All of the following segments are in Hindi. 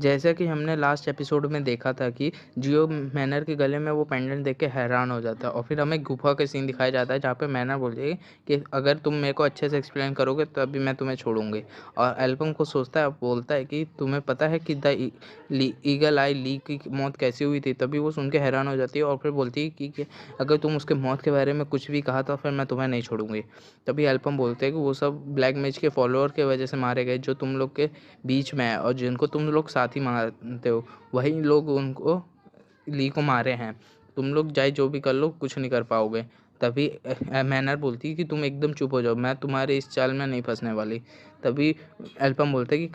जैसा कि हमने लास्ट एपिसोड में देखा था कि जियो मैनर के गले में वो पेंडेंट देख के हैरान हो जाता है और फिर हमें गुफा का सीन दिखाया जाता है जहाँ पे मैनर बोलती है कि अगर तुम मेरे को अच्छे से एक्सप्लेन करोगे तभी मैं तुम्हें छोड़ूंगी। और एल्बम को सोचता है, बोलता है कि तुम्हें पता है कि द ईगल आई ली की मौत कैसे हुई थी। तभी वो सुन के हैरान हो जाती है और फिर बोलती है कि अगर तुम उसके मौत के बारे में कुछ भी कहा तो फिर मैं तुम्हें नहीं छोड़ूंगी। तभी एल्बम बोलते हैं कि वो सब ब्लैक मैज के फॉलोअर के वजह से मारे गए जो तुम लोग के बीच में है और जिनको तुम लोग साथ ही मानते हो, वही लोग उनको ली को मारे हैं। तुम लोग चाहे जो भी कर लो कुछ नहीं कर पाओगे। तभी मैनर बोलती है कि तुम एकदम चुप हो जाओ, मैं तुम्हारे इस चाल में नहीं फंसने वाली। तभी एल्पम बोलता है कि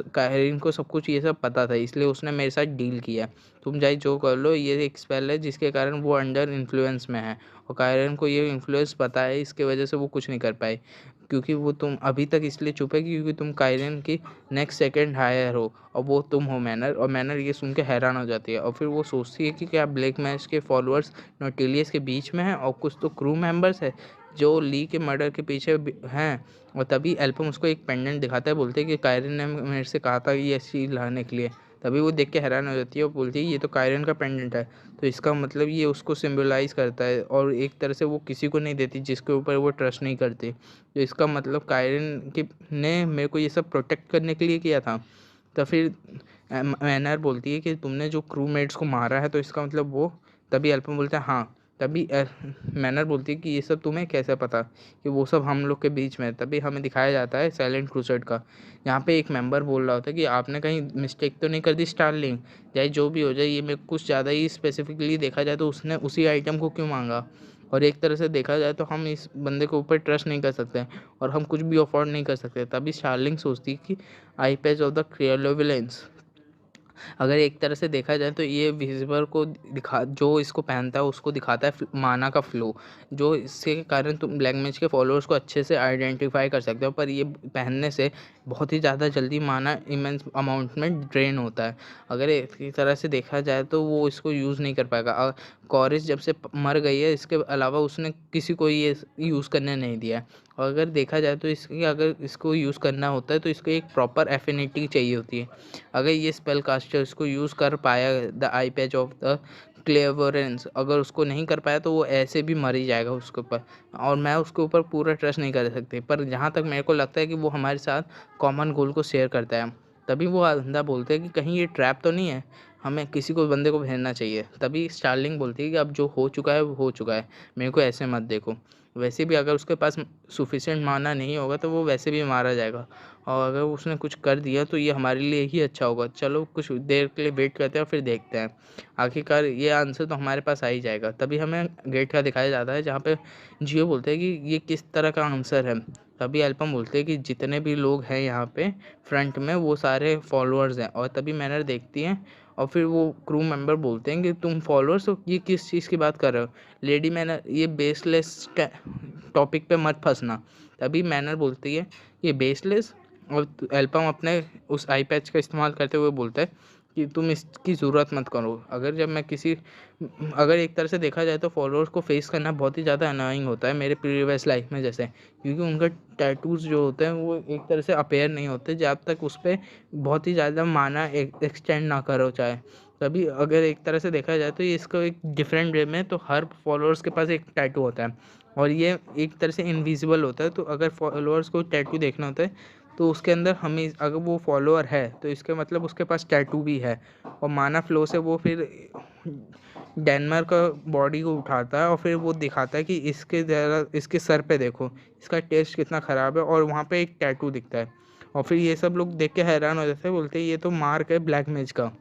कायरिन को सब कुछ ये सब पता था, इसलिए उसने मेरे साथ डील किया। तुम चाहे जो कर लो, ये एक स्पेल है जिसके कारण वो अंडर इन्फ्लुएंस में है और कायरिन को ये इन्फ्लुएंस पता है, इसके वजह से वो कुछ नहीं कर पाए। क्योंकि वो तुम अभी तक इसलिए चुप है क्योंकि तुम कायरिन की नेक्स्ट सेकंड हायर हो और वो तुम हो मैनर। और मैनर ये सुन के हैरान हो जाती है और फिर वो सोचती है कि क्या ब्लैक मैच के फॉलोअर्स नोटिलियस के बीच में हैं और कुछ तो क्रू मेंबर्स है जो ली के मर्डर के पीछे हैं। और तभी एल्पम उसको एक पेंडेंट दिखाता है, बोलते हैं कि कायरन ने मेरे से कहा था ये चीज़ लाने के लिए। तभी वो देख के हैरान हो जाती है और बोलती है ये तो कायरन का पेंडेंट है, तो इसका मतलब ये उसको सिम्बलाइज करता है और एक तरह से वो किसी को नहीं देती जिसके ऊपर वो ट्रस्ट नहीं करती। तो इसका मतलब कायरन के ने मेरे को ये सब प्रोटेक्ट करने के लिए किया था। तो फिर मैनर बोलती है कि तुमने जो क्रू मेट्स को मारा है तो इसका मतलब वो। तभी एल्पम बोलता है हाँ। तभी मैनर बोलती है कि ये सब तुम्हें कैसे पता कि वो सब हम लोग के बीच में है। तभी हमें दिखाया जाता है साइलेंट क्रूसेड का, यहाँ पे एक मेंबर बोल रहा होता है कि आपने कहीं मिस्टेक तो नहीं कर दी स्टारलिंग, चाहे जो भी हो जाए। ये मेरे को कुछ ज़्यादा ही स्पेसिफिकली देखा जाए तो उसने उसी आइटम को क्यों मांगा। और एक तरह से देखा जाए तो हम इस बंदे के ऊपर ट्रस्ट नहीं कर सकते और हम कुछ भी अफोर्ड नहीं कर सकते। तभी स्टारलिंग सोचती है कि आई पैच ऑफ द क्रियोलोविलेंस, अगर एक तरह से देखा जाए तो ये विजिबल को दिखा, जो इसको पहनता है उसको दिखाता है माना का फ्लो, जो इसके कारण तुम ब्लैक मैच के फॉलोअर्स को अच्छे से आइडेंटिफाई कर सकते हो। पर ये पहनने से बहुत ही ज़्यादा जल्दी माना इमेंस अमाउंट में ड्रेन होता है। अगर एक तरह से देखा जाए तो वो इसको यूज़ नहीं कर पाएगा। कॉरिस जब से मर गई है, इसके अलावा उसने किसी को ये यूज़ करने नहीं दिया है। और अगर देखा जाए तो इसकी अगर इसको यूज़ करना होता है तो इसको एक प्रॉपर एफिनिटी चाहिए होती है। अगर ये स्पेल कास्टर इसको यूज़ कर पाया, the I patch of the क्लेवरेंस, अगर उसको नहीं कर पाया तो वो ऐसे भी मर ही जाएगा उसके ऊपर। और मैं उसके ऊपर पूरा ट्रस्ट नहीं कर सकती, पर जहाँ तक मेरे को लगता है कि वो हमारे साथ कॉमन गोल को शेयर करता है। तभी वो बंदा बोलते हैं कि कहीं ये ट्रैप तो नहीं है, हमें किसी को बंदे को भेजना चाहिए। तभी स्टार्लिंग बोलती है कि अब जो हो चुका है वो हो चुका है, मेरे को ऐसे मत देखो। वैसे भी अगर उसके पास सफिशिएंट माना नहीं होगा तो वो वैसे भी मारा जाएगा और अगर उसने कुछ कर दिया तो ये हमारे लिए ही अच्छा होगा। चलो कुछ देर के लिए वेट करते हैं और फिर देखते हैं, आखिरकार ये आंसर तो हमारे पास आ ही जाएगा। तभी हमें गेट का दिखाया जाता है जहाँ पे जियो बोलते हैं कि ये किस तरह का आंसर है। तभी एल्पम बोलते हैं कि जितने भी लोग हैं यहाँ पे फ्रंट में वो सारे फॉलोअर्स हैं। और तभी मैनर देखती हैं और फिर वो क्रू मेंबर बोलते हैं कि तुम फॉलोअर्स हो, ये किस चीज़ की बात कर रहे हो लेडी मैनर, ये बेसलेस टॉपिक पे मत फंसना। तभी मैनर बोलती है ये बेसलेस, और एल्पम अपने उस आई पैच का इस्तेमाल करते हुए बोलता है कि तुम इसकी ज़रूरत मत करो। अगर एक तरह से देखा जाए तो फॉलोअर्स को फेस करना बहुत ही ज़्यादा अनोइंग होता है मेरे प्रीवियस लाइफ में जैसे, क्योंकि उनका टैटूज़ जो होते हैं वो एक तरह से अपेयर नहीं होते जब तक उस पर बहुत ही ज़्यादा माना एक्सटेंड ना करो चाहे। तभी अगर एक तरह से देखा जाए तो ये इसको एक डिफरेंट वे में, तो हर फॉलोअर्स के पास एक टैटू होता है और ये एक तरह से इनविजिबल होता है। तो अगर फॉलोअर्स को टैटू देखना होता है तो उसके अंदर हमें, अगर वो फॉलोअर है तो इसके मतलब उसके पास टैटू भी है। और माना फ्लो से वो फिर डेनमार्क का बॉडी को उठाता है और फिर वो दिखाता है कि इसके ज़रा इसके सर पे देखो, इसका टेस्ट कितना ख़राब है, और वहाँ पे एक टैटू दिखता है। और फिर ये सब लोग देख के हैरान हो जाते हैं, बोलते हैं ये तो मार्क है ब्लैक मैज का।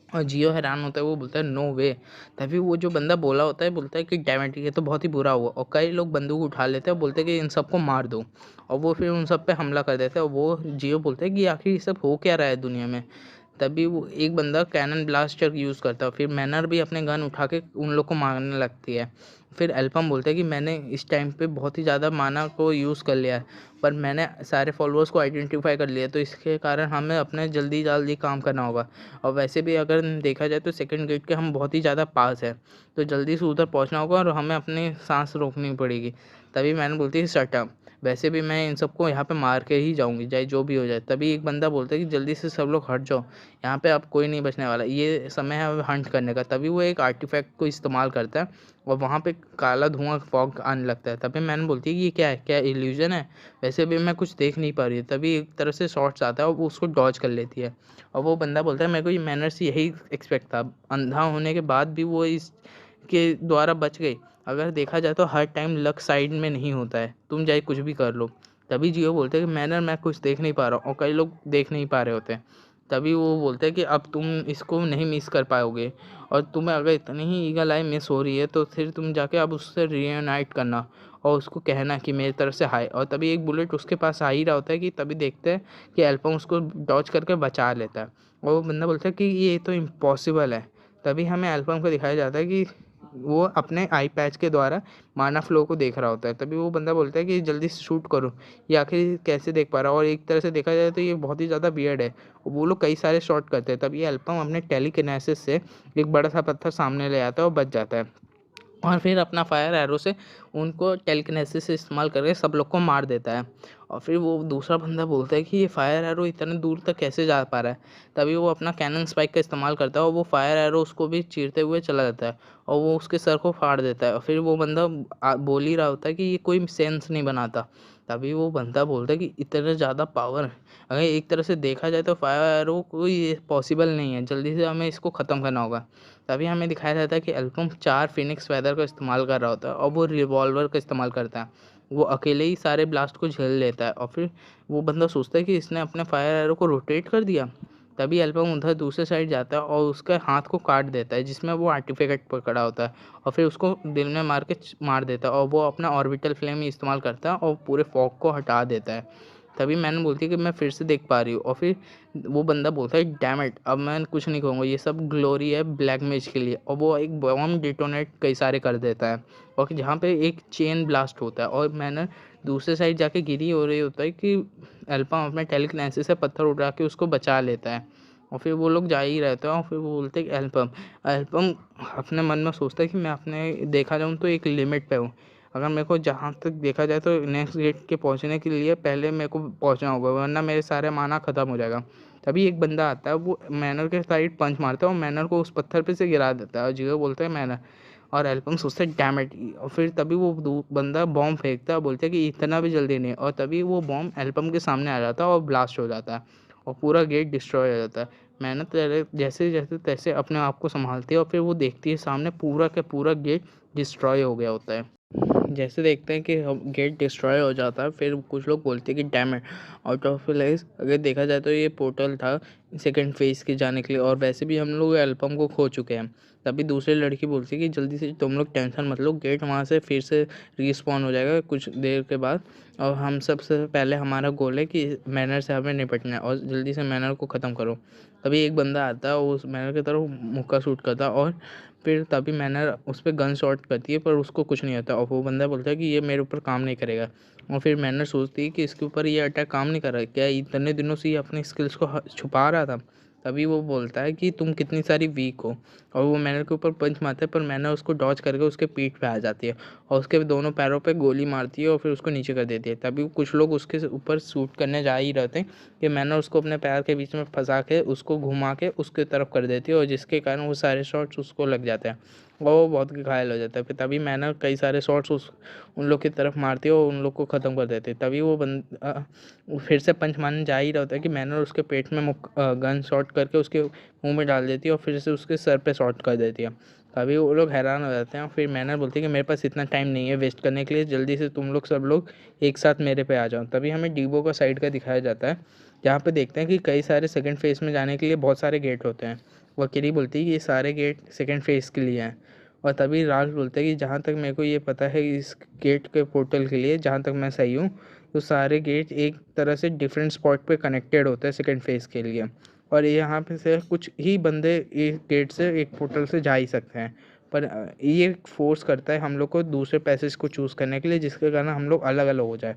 और जियो हैरान होता है, वो बोलता है नो वे। तभी वो जो बंदा बोला होता है बोलता है कि डैमेट ये तो बहुत ही बुरा हुआ, और कई लोग बंदूक उठा लेते हैं और बोलते हैं कि इन सबको मार दो। और वो फिर उन सब पे हमला कर देते हैं और वो जियो बोलते हैं कि आखिर ये सब हो क्या रहा है दुनिया में। तभी वो एक बंदा कैनन ब्लास्टर यूज़ करता है, फिर मैनर भी अपने गन उठा के उन लोग को मारने लगती है। फिर एल्पम बोलते हैं कि मैंने इस टाइम पे बहुत ही ज़्यादा माना को यूज़ कर लिया है, पर मैंने सारे फॉलोअर्स को आइडेंटिफाई कर लिया, तो इसके कारण हमें अपने जल्दी जल्दी काम करना होगा। और वैसे भी अगर देखा जाए तो सेकंड गेट के हम बहुत ही ज़्यादा पास है, तो जल्दी से उधर पहुंचना होगा और हमें अपनी सांस रोकनी पड़ेगी। तभी मैंने बोलती है सटअप। वैसे भी मैं इन सबको यहाँ पे मार के ही जाऊँगी, चाहे जो भी हो जाए। तभी एक बंदा बोलता है कि जल्दी से सब लोग हट जाओ, यहाँ पे अब कोई नहीं बचने वाला, ये समय है अब हंट करने का। तभी वो एक आर्टिफैक्ट को इस्तेमाल करता है और वहाँ पे काला धुआँ फॉग आने लगता है। तभी मैन बोलती है कि ये क्या है? क्या इल्यूज़न है? वैसे भी मैं कुछ देख नहीं पा रही है। तभी एक तरह से शॉट्स आता है और वो उसको डॉज कर लेती है और वो बंदा बोलता है मेरे को ये मैनर्स यही एक्सपेक्ट था। अंधा होने के बाद भी वो इसके द्वारा बच गई। अगर देखा जाए तो हर टाइम लक साइड में नहीं होता है, तुम चाहे कुछ भी कर लो। तभी जियो बोलते हैं कि मैनर मैं कुछ देख नहीं पा रहा हूँ और कई लोग देख नहीं पा रहे होते हैं। तभी वो बोलते हैं कि अब तुम इसको नहीं मिस कर पाओगे और तुम्हें अगर इतनी ही ईगल आई मिस हो रही है तो फिर तुम जाके अब उससे रीयूनाइट करना और उसको कहना कि मेरी तरफ से हाय। और तभी एक बुलेट उसके पास आ ही रहा होता है कि तभी देखते हैं कि एल्पम उसको डॉज करके बचा लेता है और वो बंदा बोलता है कि ये तो इम्पॉसिबल है। तभी हमें एल्बम को दिखाया जाता है कि वो अपने आई पैच के द्वारा माना फ्लो को देख रहा होता है। तभी वो बंदा बोलता है कि जल्दी से शूट करो, ये आखिर कैसे देख पा रहा है। और एक तरह से देखा जाए तो ये बहुत ही ज़्यादा वियर्ड है। वो लोग कई सारे शॉट करते हैं। तब ये एल्बम अपने टेलीकिनेसिस से एक बड़ा सा पत्थर सामने ले आता है और बच जाता है और फिर अपना फायर एरो से उनको टेलीकिनेसिस से इस्तेमाल करके सब लोग को मार देता है। और फिर वो दूसरा बंदा बोलता है कि ये फायर एरो इतने दूर तक कैसे जा पा रहा है। तभी वो अपना कैनन स्पाइक का इस्तेमाल करता है और वो फायर एरो उसको भी चीरते हुए चला जाता है और वो उसके सर को फाड़ देता है। और फिर वो बंदा बोल ही रहा होता है कि ये कोई सेंस नहीं बनाता। तभी वो बंदा बोलता है कि इतना ज़्यादा पावर, अगर एक तरह से देखा जाए तो फायर एरो कोई पॉसिबल नहीं है, जल्दी से हमें इसको ख़त्म करना होगा। तभी हमें दिखाया जाता है कि एल्बम 4 फिनिक्स फेदर का इस्तेमाल कर रहा होता है और वो रिवॉल्वर का इस्तेमाल करता है। वो अकेले ही सारे ब्लास्ट को झेल लेता है और फिर वो बंदा सोचता है कि इसने अपने फायर एरो को रोटेट कर दिया। तभी एल्बम उधर दूसरे साइड जाता है और उसके हाथ को काट देता है जिसमें वो आर्टिफैक्ट पकड़ा होता है और फिर उसको दिल में मार के मार देता है और वो अपना ऑर्बिटल फ्लेम ही इस्तेमाल करता है और पूरे फॉग को हटा देता है। तभी मैंने बोलती है कि मैं फिर से देख पा रही हूँ और फिर वो बंदा बोलता है डैम इट, अब मैं कुछ नहीं कहूँगा, ये सब ग्लोरी है ब्लैक मैज के लिए। और वो एक बम डिटोनेट कई सारे कर देता है और जहाँ पे एक चेन ब्लास्ट होता है और मैंने दूसरे साइड जाके गिरी हो रही होता है कि एल्पम अपने टेलीकिनेसिस से पत्थर उड़ा के उसको बचा लेता है और फिर वो लोग जा ही रहते हैं और फिर वो बोलते हैं कि एल्पम एल्पम अपने मन में सोचता है कि मैं अपने देखा जाऊँ तो एक लिमिट पे हूँ। अगर मेरे को जहाँ तक देखा जाए तो नेक्स्ट गेट के पहुँचने के लिए पहले मेरे को पहुँचना होगा वरना मेरे सारे माना ख़त्म हो जाएगा। तभी एक बंदा आता है वो मैनर के साइड पंच मारता है और मैनर को उस पत्थर पे से गिरा देता है और जियो बोलते हैं मैनर और एल्बम सोचता है डैम इट। और फिर तभी वो बंदा बॉम्ब फेंकता है, बोलते हैं कि इतना भी जल्दी नहीं। और तभी वो बॉम्ब एल्बम के सामने आ जाता है और ब्लास्ट हो जाता है और पूरा गेट डिस्ट्रॉय हो जाता है। मेहनत जैसे जैसे तैसे अपने आप को संभालती है और फिर वो देखती है सामने पूरा का पूरा गेट डिस्ट्रॉय हो गया होता है। जैसे देखते हैं कि हम गेट डिस्ट्रॉय हो जाता है फिर कुछ लोग बोलते हैं कि damn it, out of life. अगर देखा जाए तो ये पोर्टल था सेकंड फेज के जाने के लिए और वैसे भी हम लोग एल्बम को खो चुके हैं। तभी दूसरी लड़की बोलती है कि जल्दी से तुम लोग टेंशन मत लो, गेट वहाँ से फिर से रिस्पॉन हो जाएगा कुछ देर के बाद और हम सबसे पहले हमारा गोल है कि मैनर से हमें निपटना है और जल्दी से मैनर को ख़त्म करो। तभी एक बंदा आता है उस मैनर की तरफ मुक्का शूट करता है और फिर तभी मैनर उस पर गन शॉट करती है पर उसको कुछ नहीं होता और वो बंदा बोलता है कि ये मेरे ऊपर काम नहीं करेगा। और फिर मैनर सोचती है कि इसके ऊपर ये अटैक काम नहीं कर रहा है, क्या इतने दिनों से ये अपनी स्किल्स को छुपा रहा था। तभी वो बोलता है कि तुम कितनी सारी वीक हो और वो मैनर के ऊपर पंच मारता है पर मैनर उसको डॉज करके उसके पीठ पे आ जाती है और उसके दोनों पैरों पे गोली मारती है और फिर उसको नीचे कर देती है। तभी कुछ लोग उसके ऊपर शूट करने जा ही रहते हैं कि मैनर उसको अपने पैर के बीच में फंसा के उसको घुमा के उसके तरफ कर देती है और जिसके कारण वो सारे शॉट्स उसको लग जाते हैं और वो बहुत घायल हो जाता है। फिर तभी मैनर कई सारे शॉट्स उन लोग की तरफ मारती है और उन लोग को ख़त्म कर देती है। तभी वो फिर से पंच मारने जा ही रहा होता है कि मैनर उसके पेट में गन शॉट करके उसके मुंह में डाल देती है और फिर से उसके सर पे शॉट कर देती है। तभी वो लोग हैरान हो जाते हैं फिर मैनर बोलती है कि मेरे पास इतना टाइम नहीं है वेस्ट करने के लिए, जल्दी से तुम लोग सब लोग एक साथ मेरे पे आ जाओ। तभी हमें डीबो का साइड का दिखाया जाता है जहाँ पे देखते हैं कि कई सारे सेकंड फेज में जाने के लिए बहुत सारे गेट होते हैं। वो अकेली बोलती है कि ये सारे गेट सेकंड फेज के लिए हैं और तभी राज बोलते हैं कि जहाँ तक मेरे को ये पता है इस गेट के पोर्टल के लिए जहाँ तक मैं सही हूँ तो सारे गेट एक तरह से डिफरेंट स्पॉट पे कनेक्टेड होते हैं सेकंड फेज के लिए और यहाँ पे से कुछ ही बंदे एक गेट से एक पोर्टल से जा ही सकते हैं। पर ये फोर्स करता है हम लोग को दूसरे पैसेज को चूज़ करने के लिए जिसके कारण हम लोग अलग अलग हो जाए।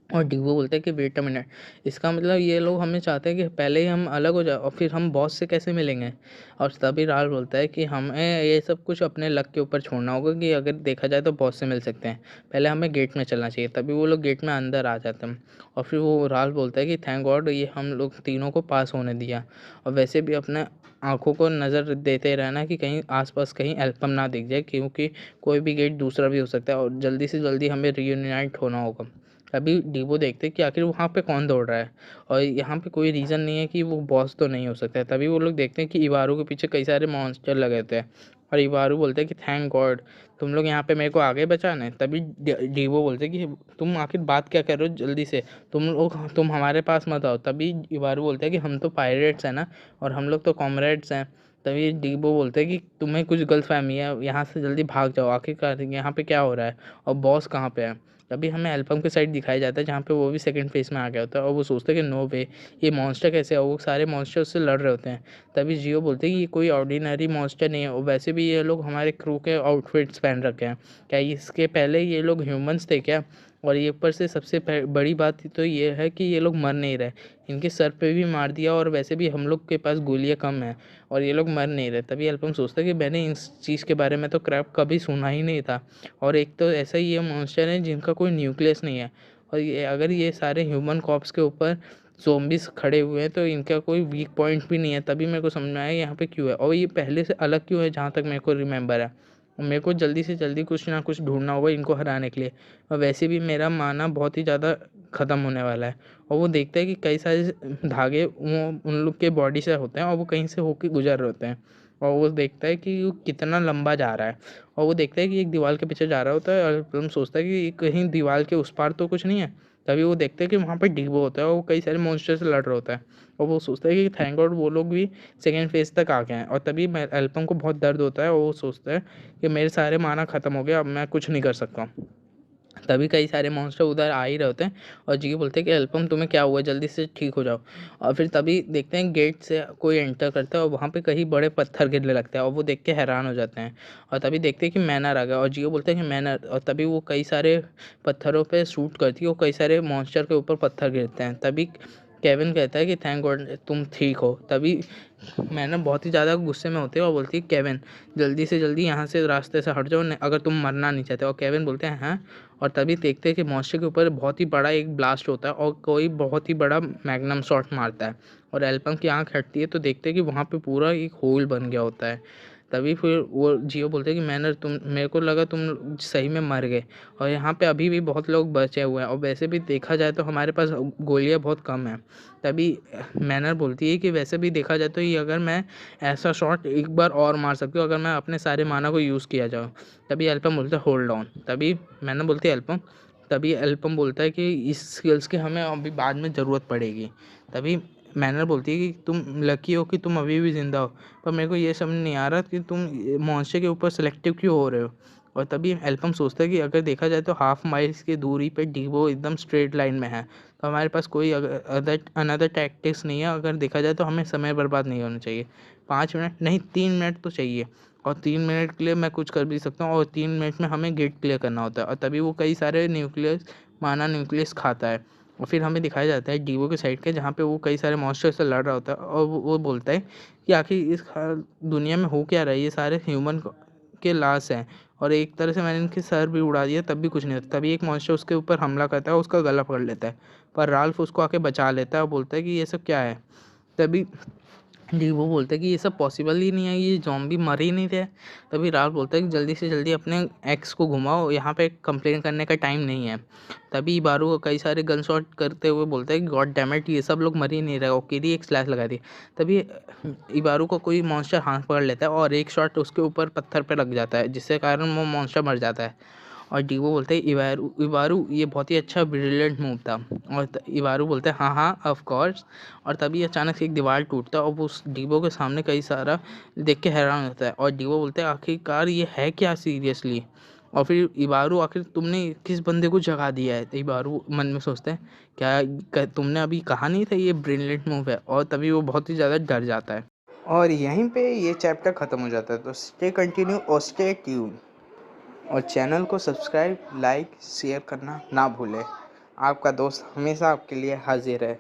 और डीवो बोलता है कि वेट अ मिनट, इसका मतलब ये लोग हमें चाहते हैं कि पहले ही हम अलग हो जाए और फिर हम बॉस से कैसे मिलेंगे। और तभी राल बोलता है कि हमें ये सब कुछ अपने लक के ऊपर छोड़ना होगा कि अगर देखा जाए तो बॉस से मिल सकते हैं, पहले हमें गेट में चलना चाहिए। तभी वो लोग गेट में अंदर आ जाते हैं और फिर वो राल बोलता है कि थैंक गॉड ये हम लोग तीनों को पास होने दिया। और वैसे भी अपने आँखों को नज़र देते रहना कि कहीं आसपास कहीं एल्पम ना दिख जाए, क्योंकि कोई भी गेट दूसरा भी हो सकता है और जल्दी से जल्दी हमें रीयूनाइट होना होगा। अभी डीवो देखते हैं कि आखिर वहाँ पे कौन दौड़ रहा है और यहाँ पे कोई रीज़न नहीं है कि वो बॉस तो नहीं हो सकता है। तभी वो लोग देखते हैं कि इवारू के पीछे कई सारे मॉन्स्टर लगे होते हैं और इवारू बोलते हैं कि थैंक गॉड तुम लोग यहाँ पे मेरे को आगे बचाने। तभी डीवो बोलते हैं कि तुम आखिर बात क्या कर रहे हो, जल्दी से तुम हमारे पास मत आओ। तभी इवारू बोलते हैं कि हम तो पायरेट्स हैं ना और हम लोग तो कॉमरेड्स हैं। तभी डीबो बोलते हैं कि तुम्हें कुछ गलतफहमी है, यहाँ से जल्दी भाग जाओ, आखिरकार यहाँ पे क्या हो रहा है और बॉस कहाँ पे है। तभी हमें एल्बम के साइड दिखाया जाता है जहाँ पे वो भी सेकंड फेज में आ गया होता है और वो सोचते हैं कि नो वे, ये मॉन्स्टर कैसे है, वो सारे मॉन्स्टर उससे लड़ रहे होते हैं। तभी जियो बोलते हैं कि ये कोई ऑर्डिनरी मॉन्स्टर नहीं है और वैसे भी ये लोग हमारे क्रू के आउटफिट्स पहन रखे हैं, क्या इसके पहले ये लोग ह्यूमंस थे क्या। और ये ऊपर से सबसे बड़ी बात तो ये है कि ये लोग मर नहीं रहे, इनके सर पे भी मार दिया और वैसे भी हम लोग के पास गोलियां कम हैं और ये लोग मर नहीं रहे। तभी अल्पम सोचता है कि मैंने इस चीज़ के बारे में तो क्रैप कभी सुना ही नहीं था और एक तो ऐसा ही ये मॉन्स्टर है जिनका कोई न्यूक्लियस नहीं है और ये अगर ये सारे ह्यूमन कॉप्स के ऊपर ज़ॉम्बीज़ खड़े हुए हैं तो इनका कोई वीक पॉइंट भी नहीं है। तभी मेरे को समझ में आया यहाँ पे क्यों है और ये पहले से अलग क्यों है, जहाँ तक मेरे को रिमेंबर है। और मेरे को जल्दी से जल्दी कुछ ना कुछ ढूंढना होगा इनको हराने के लिए और वैसे भी मेरा माना बहुत ही ज़्यादा ख़त्म होने वाला है। और वो देखता है कि कई सारे धागे वो उन लोग के बॉडी से होते हैं और वो कहीं से होके गुजर रहे होते हैं और वो देखता है कि वो कितना लंबा जा रहा है और वो देखता है कि एक दीवार के पीछे जा रहा होता है और फिल्म सोचता है कि कहीं दीवार के उस पार तो कुछ नहीं है। तभी वो देखते हैं कि वहाँ पर डीबो होता है और वो कई सारे मॉन्स्टर से लड़ रहा होता है और वो सोचता है कि थैंक गॉड वो लोग भी सेकेंड फेज तक आ गए हैं। और तभी एल्पम को बहुत दर्द होता है और वो सोचता है कि मेरे सारे माना ख़त्म हो गया, अब मैं कुछ नहीं कर सकता। तभी कई सारे मॉन्स्टर उधर आ ही रहे होते हैं और जी बोलते हैं कि एल्पम तुम्हें क्या हुआ, जल्दी से ठीक हो जाओ। और फिर तभी देखते हैं गेट से कोई एंटर करता है और वहाँ पे कहीं बड़े पत्थर गिरने लगते हैं और वो देख के हैरान हो जाते हैं। और तभी देखते हैं कि मैनर आ गया और जियो बोलते हैं कि मैनर, और तभी वो कई सारे पत्थरों पे शूट करती है और कई सारे मॉन्स्टर के ऊपर पत्थर गिरते हैं। तभी केविन कहता है कि थैंक गॉड तुम ठीक हो। तभी मैनर बहुत ही ज़्यादा गुस्से में होती है और बोलती है केविन जल्दी से जल्दी यहाँ से रास्ते से हट जाओ, अगर तुम मरना नहीं चाहते। और केविन बोलते हैं हाँ। और तभी देखते हैं कि मॉन्स्टर के ऊपर बहुत ही बड़ा एक ब्लास्ट होता है और कोई बहुत ही बड़ा मैग्नम शॉट मारता है और एल्पम की आंख हटती है तो देखते हैं कि वहाँ पे पूरा एक होल बन गया होता है। तभी फिर वो जियो बोलते हैं कि मैंने तुम, मेरे को लगा तुम सही में मर गए और यहाँ पे अभी भी बहुत लोग बचे हुए हैं और वैसे भी देखा जाए तो हमारे पास गोलियाँ बहुत कम हैं। तभी मैनर बोलती है कि वैसे भी देखा जाए तो ये अगर मैं ऐसा शॉट एक बार और मार सकती हूँ अगर मैं अपने सारे माना को यूज़ किया जाओ। तभी एल्पम बोलता है होल्ड ऑन। तभी मैंने बोलती है एल्पम, तभी एल्पम बोलता है कि इस स्किल्स की हमें अभी बाद में ज़रूरत पड़ेगी। तभी मैनर बोलती है कि तुम लकी हो कि तुम अभी भी ज़िंदा हो, पर मेरे को ये समझ नहीं आ रहा कि तुम मॉन्स्टर के ऊपर सेलेक्टिव क्यों हो रहे हो। और तभी एल्पम सोचता है कि अगर देखा जाए तो हाफ माइल्स की दूरी पे डीवो एकदम स्ट्रेट लाइन में है तो हमारे पास कोई अदर अनदर टैक्टिक्स नहीं है। अगर देखा जाए तो हमें समय बर्बाद नहीं होना चाहिए, 5 मिनट नहीं 3 मिनट तो चाहिए और 3 मिनट के लिए मैं कुछ कर भी सकता हूँ और 3 मिनट में हमें गेट क्लियर करना होता है। और तभी वो कई सारे न्यूक्लियस खाता है और फिर हमें दिखाया जाता है डीवो के साइड के जहाँ पे वो कई सारे मॉन्स्टर से लड़ रहा होता है और वो बोलता है कि आखिर इस दुनिया में हो क्या रहा है, ये सारे ह्यूमन के लाश हैं और एक तरह से मैंने इनके सर भी उड़ा दिया तब भी कुछ नहीं होता। तभी एक मॉन्स्टर उसके ऊपर हमला करता है, उसका गला पकड़ लेता है पर राल्फ उसको आके बचा लेता है और बोलता है कि ये सब क्या है। तभी डीवो बोलता है कि ये सब पॉसिबल ही नहीं है, ये ज़ॉम्बी मर ही नहीं थे। तभी राल्फ बोलता है कि जल्दी से जल्दी अपने एक्स को घुमाओ, यहाँ पे कंप्लेन करने का टाइम नहीं है। तभी इबारू को कई सारे गन शॉट करते हुए बोलता है कि गॉड डैम इट, ये सब लोग मर ही नहीं रहे, ओकेरी एक स्लैश लगा दी। तभी इबारू को कोई मॉन्स्टर हाथ पकड़ लेता है और एक शॉट उसके ऊपर पत्थर पे लग जाता है जिससे कारण वो मॉन्स्टर मर जाता है। और डीवो बोलते हैं इबारू इबारू ये बहुत ही अच्छा ब्रिलियंट मूव था। और इबारू बोलते हैं हाँ हाँ ऑफ कोर्स। और तभी अचानक से एक दीवार टूटता है और वो उस डीवो के सामने कई सारा देख के हैरान होता है और डीवो बोलते हैं आखिरकार ये है क्या सीरियसली। और फिर इबारू आखिर तुमने किस बंदे को जगा दिया है। तो इबारू मन में सोचते हैं तुमने अभी कहा नहीं था ये ब्रिलियंट मूव है। और तभी वो बहुत ही ज़्यादा डर जाता है और यहीं पे ये चैप्टर ख़त्म हो जाता है। तो स्टे कंटिन्यू और स्टे ट्यून और चैनल को सब्सक्राइब लाइक शेयर करना ना भूलें। आपका दोस्त हमेशा आपके लिए हाज़िर है।